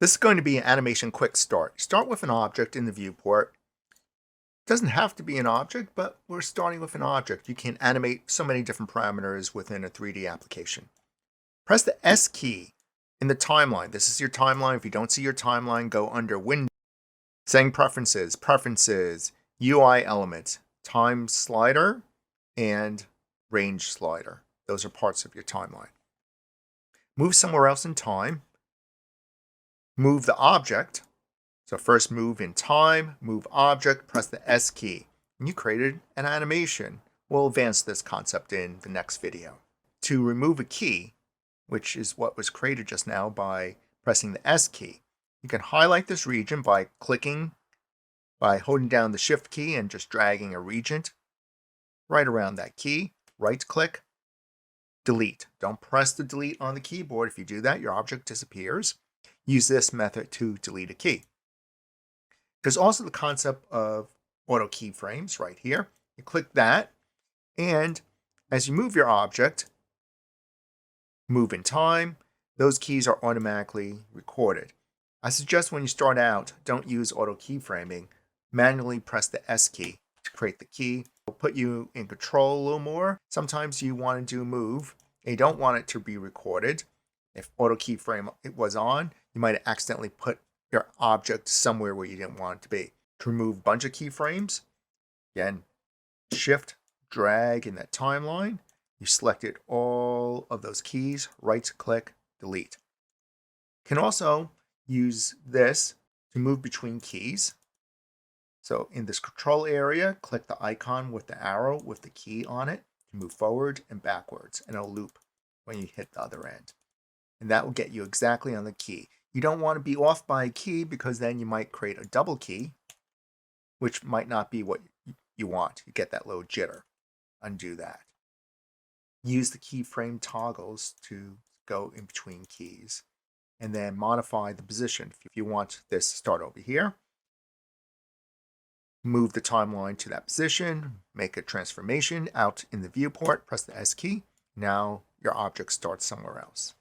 This is going to be an animation quick start. Start with an object in the viewport. It doesn't have to be an object, but we're starting with an object. You can animate so many different parameters within a 3D application. Press the S key in the timeline. This is your timeline. If you don't see your timeline, go under Window, Setting Preferences, Preferences, UI Elements, Time Slider, and Range Slider. Those are parts of your timeline. Move somewhere else in time. Move the object. So first move in time, move object, press the S key. And you created an animation. We'll advance this concept in the next video. To remove a key, which is what was created just now by pressing the S key, you can highlight this region by holding down the Shift key and just dragging a region right around that key. Right click, delete. Don't press the delete on the keyboard. If you do that, your object disappears. Use this method to delete a key. There's also the concept of auto keyframes right here. You click that, and as you move your object, move in time, those keys are automatically recorded. I suggest when you start out, don't use auto keyframing. Manually press the S key to create the key. It'll put you in control a little more. Sometimes you want to do a move and you don't want it to be recorded. If auto keyframe it was on, you might have accidentally put your object somewhere where you didn't want it to be. To remove a bunch of keyframes, again, Shift, drag in that timeline. You selected all of those keys, right click, delete. You can also use this to move between keys. So in this control area, click the icon with the arrow with the key on it to move forward and backwards, and it'll loop when you hit the other end. And that will get you exactly on the key. You don't want to be off by a key because then you might create a double key, which might not be what you want. You get that little jitter. Undo that. Use the keyframe toggles to go in between keys. And then modify the position. If you want this to start over here, move the timeline to that position, make a transformation out in the viewport, press the S key. Now your object starts somewhere else.